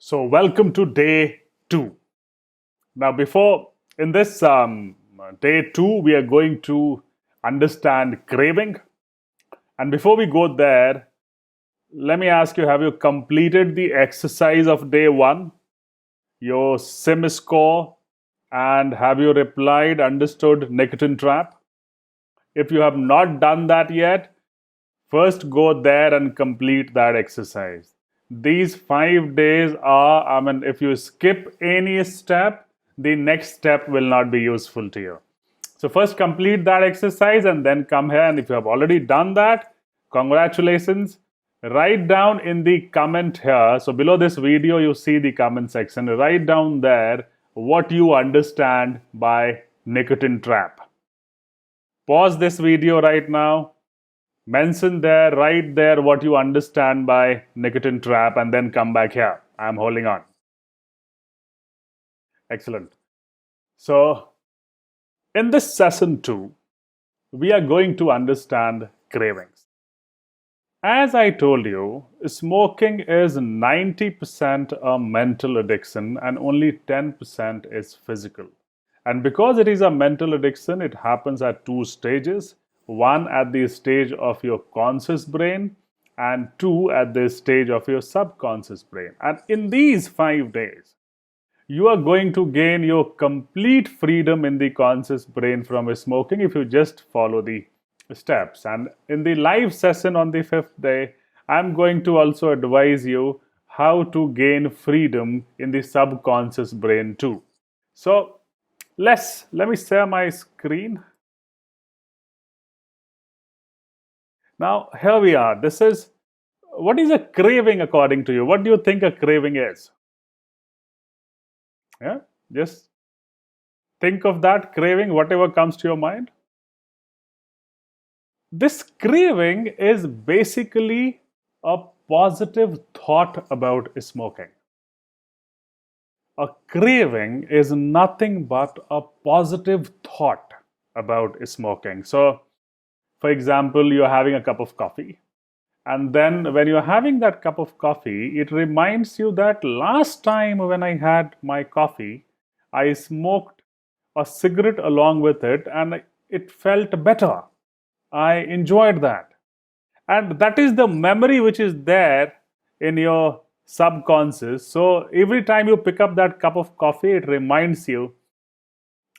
So, welcome to day two. Now, in this day two, we are going to understand craving. And before we go there, let me ask you, have you completed the exercise of day one, your sim score, and have you replied, understood nicotine trap? If you have not done that yet, first go there and complete that exercise. These 5 days are, if you skip any step, the next step will not be useful to you. So, first complete that exercise and then come here. And if you have already done that, congratulations. Write down in the comment here. So, below this video, you see the comment section. Write down there what you understand by nicotine trap. Pause this video right now. Mention there, write there what you understand by nicotine trap, and then come back here. I'm holding on. Excellent. So, in this session 2, we are going to understand cravings. As I told you, smoking is 90% a mental addiction and only 10% is physical. And because it is a mental addiction, it happens at two stages. One at the stage of your conscious brain, and two at the stage of your subconscious brain. And in these 5 days, you are going to gain your complete freedom in the conscious brain from smoking if you just follow the steps. And in the live session on the 5th day, I'm going to also advise you how to gain freedom in the subconscious brain too. So let me share my screen. Now, here we are. What is a craving according to you? What do you think a craving is? Yeah, just think of that craving, whatever comes to your mind. This craving is basically a positive thought about smoking. A craving is nothing but a positive thought about smoking. So, for example, you're having a cup of coffee. And then when you're having that cup of coffee, it reminds you that last time when I had my coffee, I smoked a cigarette along with it and it felt better. I enjoyed that. And that is the memory which is there in your subconscious. So every time you pick up that cup of coffee, it reminds you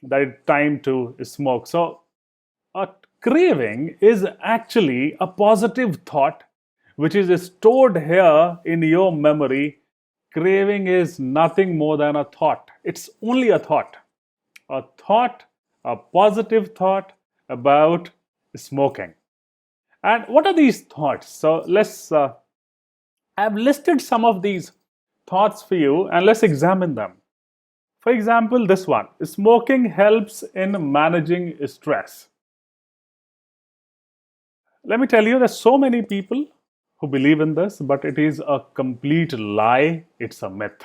that it's time to smoke. So a craving is actually a positive thought which is stored here in your memory. Craving is nothing more than a thought. It's only a thought. A thought, a positive thought about smoking. And what are these thoughts? So I've listed some of these thoughts for you and let's examine them. For example, this one, smoking helps in managing stress. Let me tell you, there's so many people who believe in this, but it is a complete lie. It's a myth.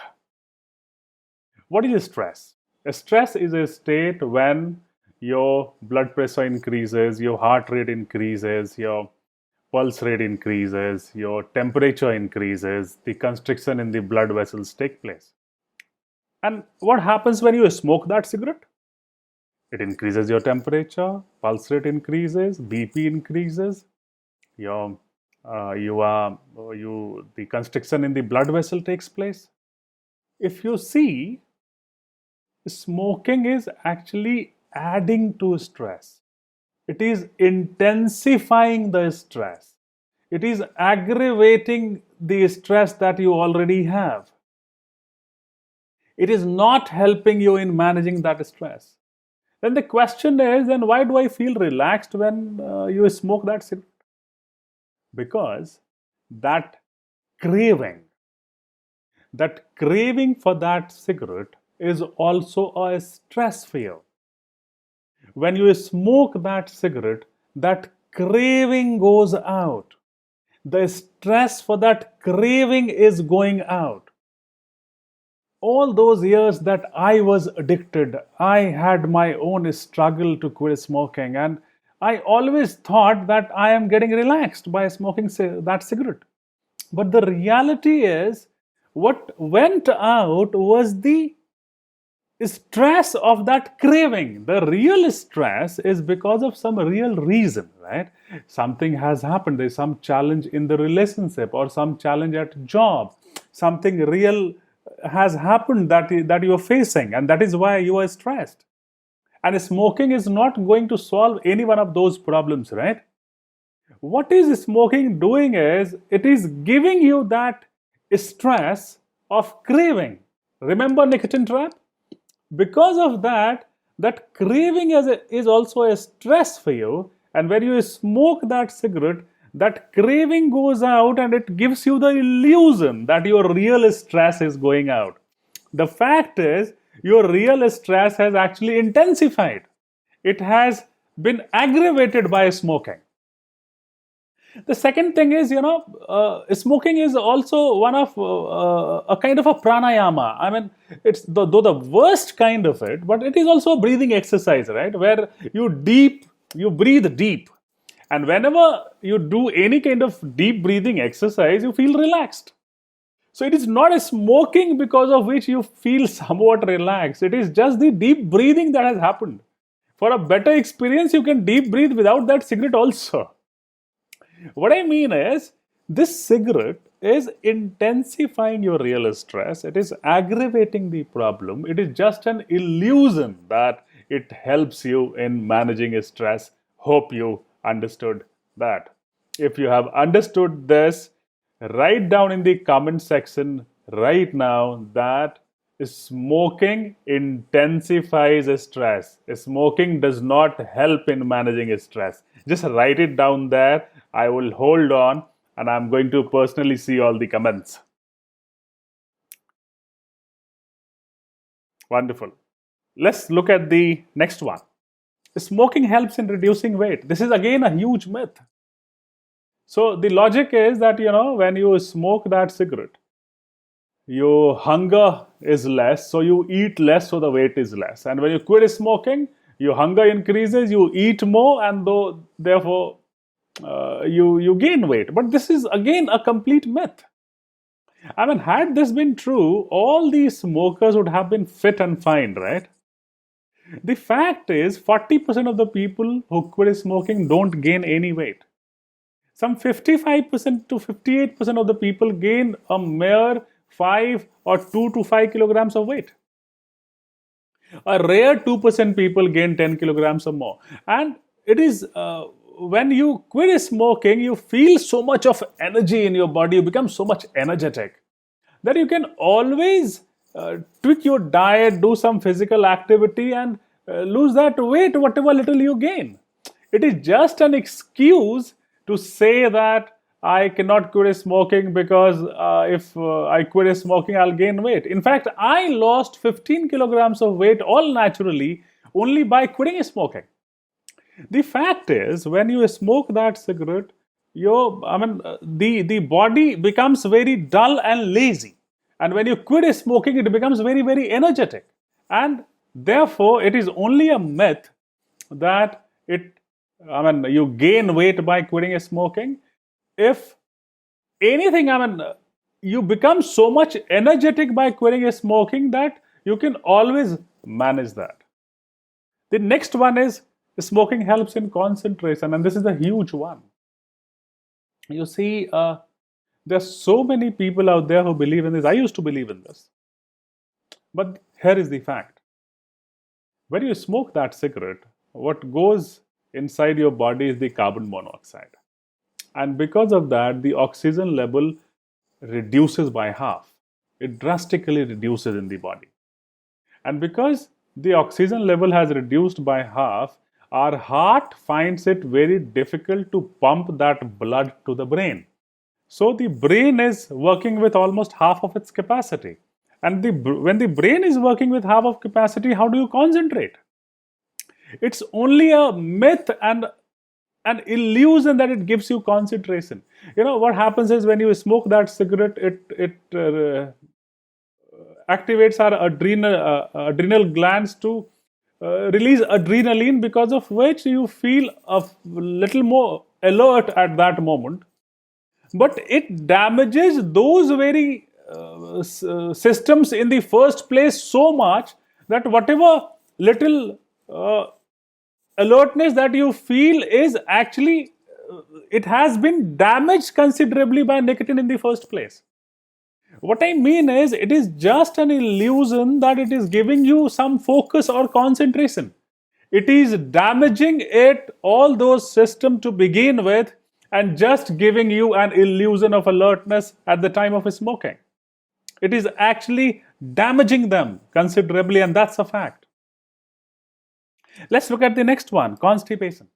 What is stress? Stress is a state when your blood pressure increases, your heart rate increases, your pulse rate increases, your temperature increases, the constriction in the blood vessels take place. And what happens when you smoke that cigarette? It increases your temperature, pulse rate increases, BP increases, the constriction in the blood vessel takes place. If you see, smoking is actually adding to stress. It is intensifying the stress. It is aggravating the stress that you already have. It is not helping you in managing that stress. Then the question is, then why do I feel relaxed when you smoke that cigarette? Because that craving for that cigarette is also a stress for you. When you smoke that cigarette, that craving goes out. The stress for that craving is going out. All those years that I was addicted, I had my own struggle to quit smoking, and I always thought that I am getting relaxed by smoking that cigarette. But the reality is, What went out was the stress of that craving. The real stress is because of some real reason, right? Something has happened. There's some challenge in the relationship or some challenge at job. Something real has happened that you are facing, and that is why you are stressed. And smoking is not going to solve any one of those problems, right? What is smoking doing is it is giving you that stress of craving. Remember nicotine trap? Because of that, that craving is also a stress for you. And when you smoke that cigarette, that craving goes out and it gives you the illusion that your real stress is going out. The fact is, your real stress has actually intensified. It has been aggravated by smoking. The second thing is, smoking is also one of a kind of a pranayama. I mean, it's though the worst kind of it, but it is also a breathing exercise, right? Where you breathe deep. And whenever you do any kind of deep breathing exercise, you feel relaxed. So it is not a smoking because of which you feel somewhat relaxed. It is just the deep breathing that has happened. For a better experience, you can deep breathe without that cigarette also. What I mean is, this cigarette is intensifying your real stress. It is aggravating the problem. It is just an illusion that it helps you in managing stress. Hope you understood that. If you have understood this, write down in the comment section right now that smoking intensifies stress. Smoking does not help in managing stress. Just write it down there. I will hold on and I'm going to personally see all the comments. Wonderful. Let's look at the next one. Smoking helps in reducing weight. This is again a huge myth. So the logic is that, when you smoke that cigarette, your hunger is less, so you eat less, so the weight is less. And when you quit smoking, your hunger increases, you eat more, and therefore you gain weight. But this is again a complete myth. I mean, had this been true, all these smokers would have been fit and fine, right? The fact is, 40% of the people who quit smoking don't gain any weight. Some 55% to 58% of the people gain a mere 5 or 2 to 5 kilograms of weight. A rare 2% people gain 10 kilograms or more. And it is when you quit smoking, you feel so much of energy in your body, you become so much energetic that you can always tweak your diet, do some physical activity, and lose that weight, whatever little you gain. It is just an excuse to say that I cannot quit smoking because if I quit smoking, I'll gain weight. In fact, I lost 15 kilograms of weight all naturally only by quitting smoking. The fact is, when you smoke that cigarette, the body becomes very dull and lazy. And when you quit smoking, it becomes very, very energetic. And therefore, it is only a myth that you gain weight by quitting smoking. If anything, you become so much energetic by quitting smoking that you can always manage that. The next one is smoking helps in concentration, and this is a huge one. You see, there are so many people out there who believe in this. I used to believe in this. But here is the fact. When you smoke that cigarette, what goes inside your body is the carbon monoxide. And because of that, the oxygen level reduces by half. It drastically reduces in the body. And because the oxygen level has reduced by half, our heart finds it very difficult to pump that blood to the brain. So the brain is working with almost half of its capacity. And when the brain is working with half of capacity, how do you concentrate? It's only a myth and an illusion that it gives you concentration. What happens is when you smoke that cigarette, it activates our adrenal glands to release adrenaline, because of which you feel a little more alert at that moment. But it damages those very systems in the first place so much that whatever little alertness that you feel is actually it has been damaged considerably by nicotine in the first place. What I mean is, it is just an illusion that it is giving you some focus or concentration. It is damaging all those systems to begin with, and just giving you an illusion of alertness at the time of smoking. It is actually damaging them considerably, and that's a fact. Let's look at the next one, constipation.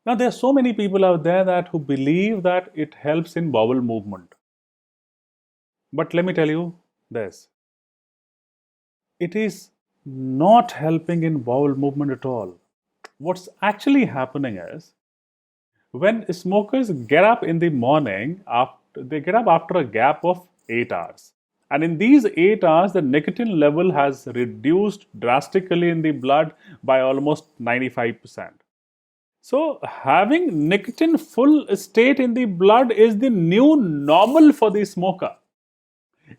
Now, there are so many people out there who believe that it helps in bowel movement. But let me tell you this. It is not helping in bowel movement at all. What's actually happening is, when smokers get up in the morning, they get up after a gap of 8 hours. And in these 8 hours, the nicotine level has reduced drastically in the blood by almost 95%. So, having nicotine full state in the blood is the new normal for the smoker.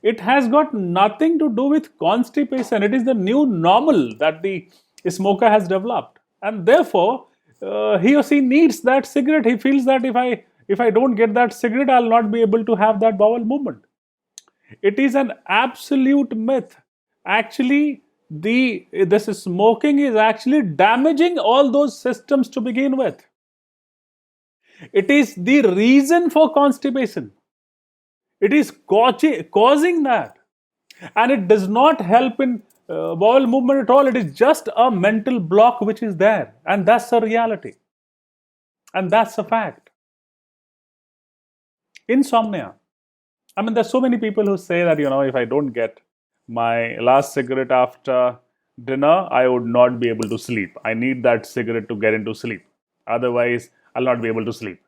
It has got nothing to do with constipation. It is the new normal that the smoker has developed. And therefore, he or she needs that cigarette. He feels that if I don't get that cigarette, I'll not be able to have that bowel movement. It is an absolute myth. Actually, this smoking is actually damaging all those systems to begin with. It is the reason for constipation. It is causing that. And it does not help in bowel movement at all. It is just a mental block which is there. And that's a reality. And that's a fact. Insomnia. I mean, there's so many people who say that, if I don't get my last cigarette after dinner, I would not be able to sleep. I need that cigarette to get into sleep. Otherwise, I'll not be able to sleep.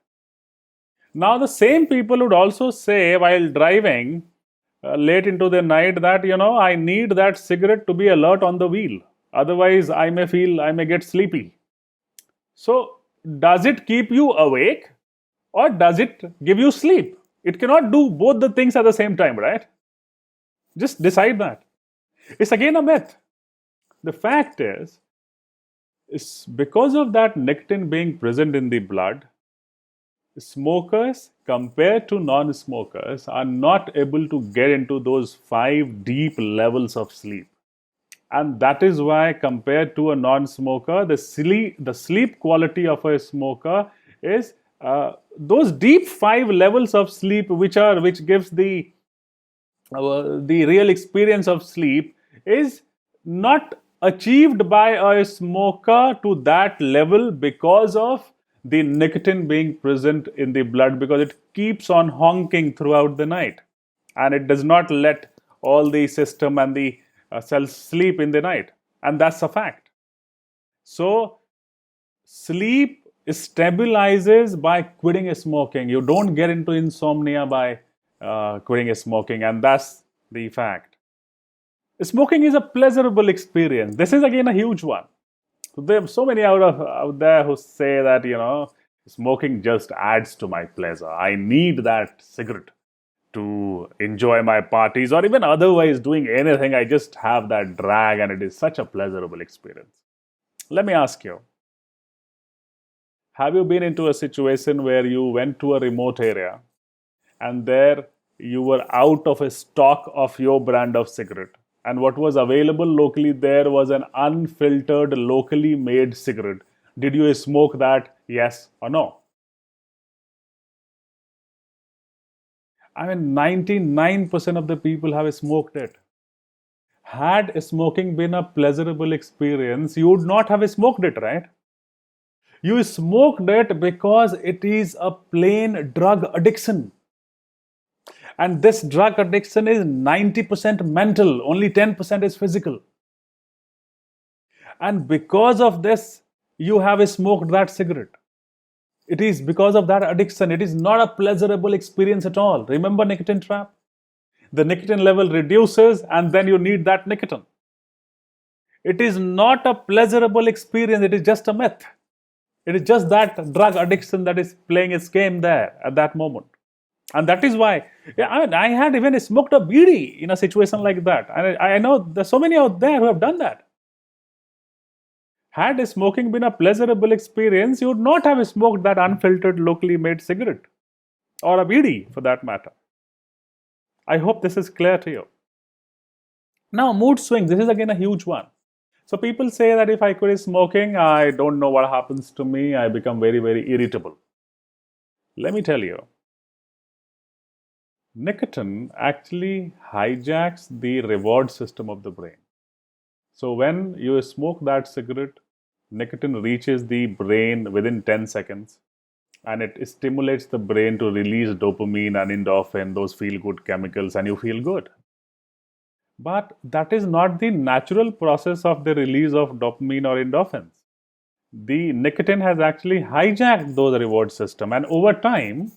Now, the same people would also say while driving late into the night that, I need that cigarette to be alert on the wheel. Otherwise, I may get sleepy. So, does it keep you awake or does it give you sleep? It cannot do both the things at the same time, right? Just decide that. It's again a myth. The fact is because of that nicotine being present in the blood, smokers compared to non-smokers are not able to get into those 5 deep levels of sleep. And that is why, compared to a non-smoker, the sleep quality of a smoker is those deep 5 levels of sleep, which gives the real experience of sleep, is not achieved by a smoker to that level because of the nicotine being present in the blood, because it keeps on honking throughout the night and it does not let all the system and the cells sleep in the night. And that's a fact. So, sleep stabilizes by quitting smoking. You don't get into insomnia by quitting smoking, and that's the fact. Smoking is a pleasurable experience. This is again a huge one. So there are so many out there who say that, smoking just adds to my pleasure. I need that cigarette to enjoy my parties or even otherwise doing anything. I just have that drag and it is such a pleasurable experience. Let me ask you, have you been into a situation where you went to a remote area and there you were out of a stock of your brand of cigarette? And what was available locally there was an unfiltered, locally made cigarette. Did you smoke that? Yes or no? I mean, 99% of the people have smoked it. Had smoking been a pleasurable experience, you would not have smoked it, right? You smoked it because it is a plain drug addiction. And this drug addiction is 90% mental, only 10% is physical. And because of this, you have smoked that cigarette. It is because of that addiction. It is not a pleasurable experience at all. Remember nicotine trap? The nicotine level reduces and then you need that nicotine. It is not a pleasurable experience. It is just a myth. It is just that drug addiction that is playing its game there at that moment. And that is why Yeah, I mean, I had even smoked a beedi in a situation like that. And I know there's so many out there who have done that. Had smoking been a pleasurable experience, you would not have smoked that unfiltered, locally made cigarette or a beedi for that matter. I hope this is clear to you. Now, mood swings. This is again a huge one. So people say that if I quit smoking, I don't know what happens to me. I become very, very irritable. Let me tell you, nicotine actually hijacks the reward system of the brain. So when you smoke that cigarette, nicotine reaches the brain within 10 seconds and it stimulates the brain to release dopamine and endorphin, those feel good chemicals, and you feel good. But that is not the natural process of the release of dopamine or endorphins. The nicotine has actually hijacked those reward system, and over time,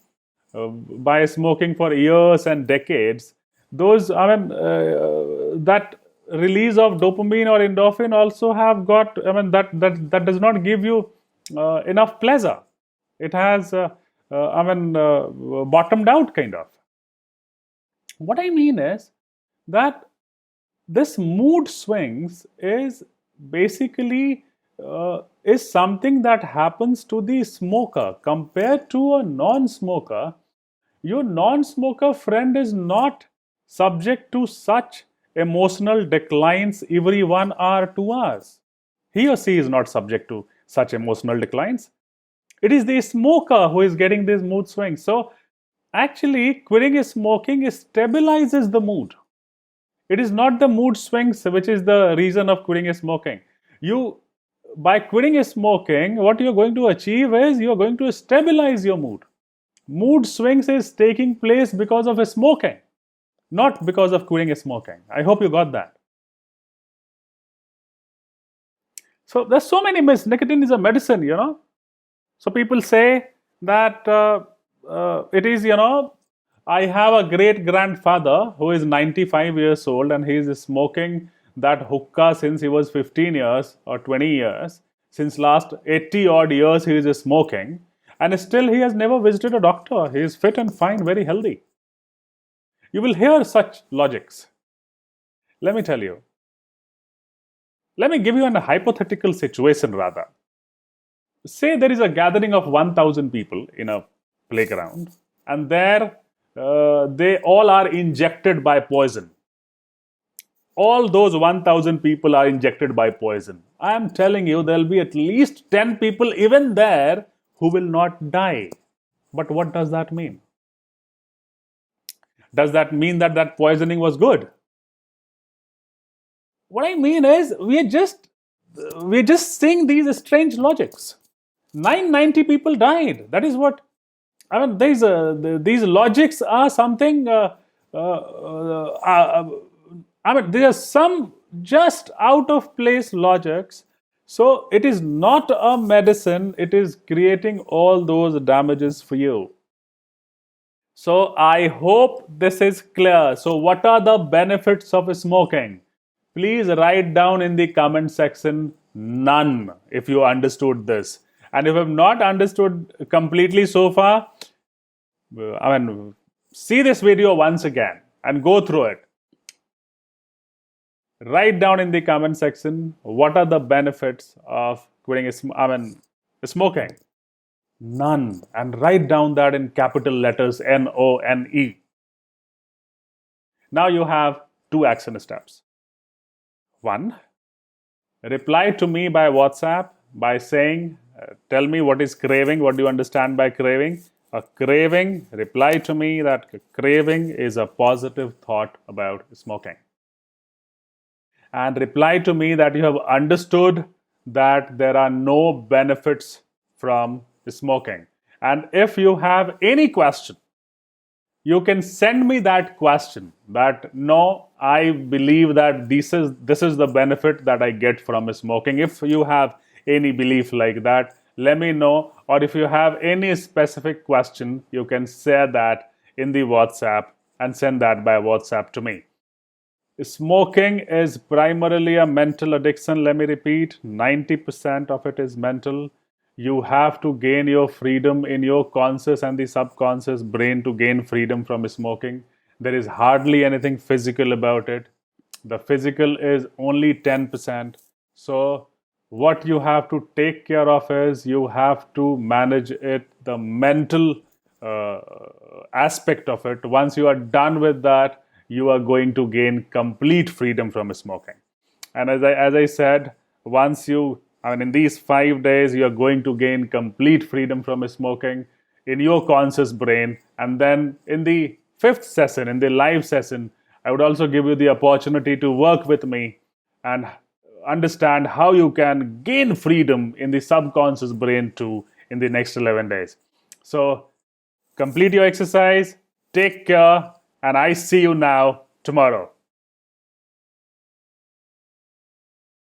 by smoking for years and decades, those that release of dopamine or endorphin also have got, that does not give you enough pleasure. It has bottomed out kind of. What I mean is that this mood swings is basically is something that happens to the smoker compared to a non-smoker. Your non-smoker friend is not subject to such emotional declines every 1 hour, 2 hours. He or she is not subject to such emotional declines. It is the smoker who is getting these mood swings. So actually, quitting smoking stabilizes the mood. It is not the mood swings which is the reason of quitting smoking. You, by quitting smoking, what you're going to achieve is you're going to stabilize your mood. Mood swings is taking place because of smoking, not because of quitting smoking. I hope you got that. So there's so many myths. Nicotine is a medicine, you know. So people say that it is, you know, I have a great grandfather who is 95 years old and he is smoking that hookah since he was 15 years or 20 years. Since last 80 odd years he is smoking and still he has never visited a doctor. He is fit and fine, very healthy. You will hear such logics. Let me tell you. Let me give you a hypothetical situation rather. Say there is a gathering of 1,000 people in a playground and there they all are injected by poison. All those 1,000 people are injected by poison. I am telling you, there will be at least 10 people even there who will not die. But what does that mean? Does that mean that that poisoning was good? What I mean is, we're just seeing these strange logics. 990 people died. That is what I mean. These logics are something. There are some just out of place logics. So it is not a medicine. It is creating all those damages for you. So I hope this is clear. So what are the benefits of smoking? Please write down in the comment section none if you understood this. And if you have not understood completely so far, see this video once again and go through it. Write down in the comment section what are the benefits of quitting smoking. None. And write down that in capital letters NONE. Now you have 2 action steps. 1. Reply to me by WhatsApp by saying, tell me what is craving, what do you understand by craving? A craving, reply to me that craving is a positive thought about smoking. And reply to me that you have understood that there are no benefits from smoking. And if you have any question, you can send me that question that no, I believe that this is the benefit that I get from smoking. If you have any belief like that, let me know. Or if you have any specific question, you can share that in the WhatsApp and send that by WhatsApp to me. Smoking is primarily a mental addiction. Let me repeat, 90% of it is mental. You have to gain your freedom in your conscious and the subconscious brain to gain freedom from smoking. There is hardly anything physical about it. The physical is only 10%. So, what you have to take care of is you have to manage it, the mental uh, aspect of it. Once you are done with that, you are going to gain complete freedom from smoking. And as I said, once you, I mean, in these 5 days, you are going to gain complete freedom from smoking in your conscious brain. And then in the fifth session, in the live session, I would also give you the opportunity to work with me and understand how you can gain freedom in the subconscious brain too in the next 11 days. So complete your exercise, take care, and I see you now tomorrow.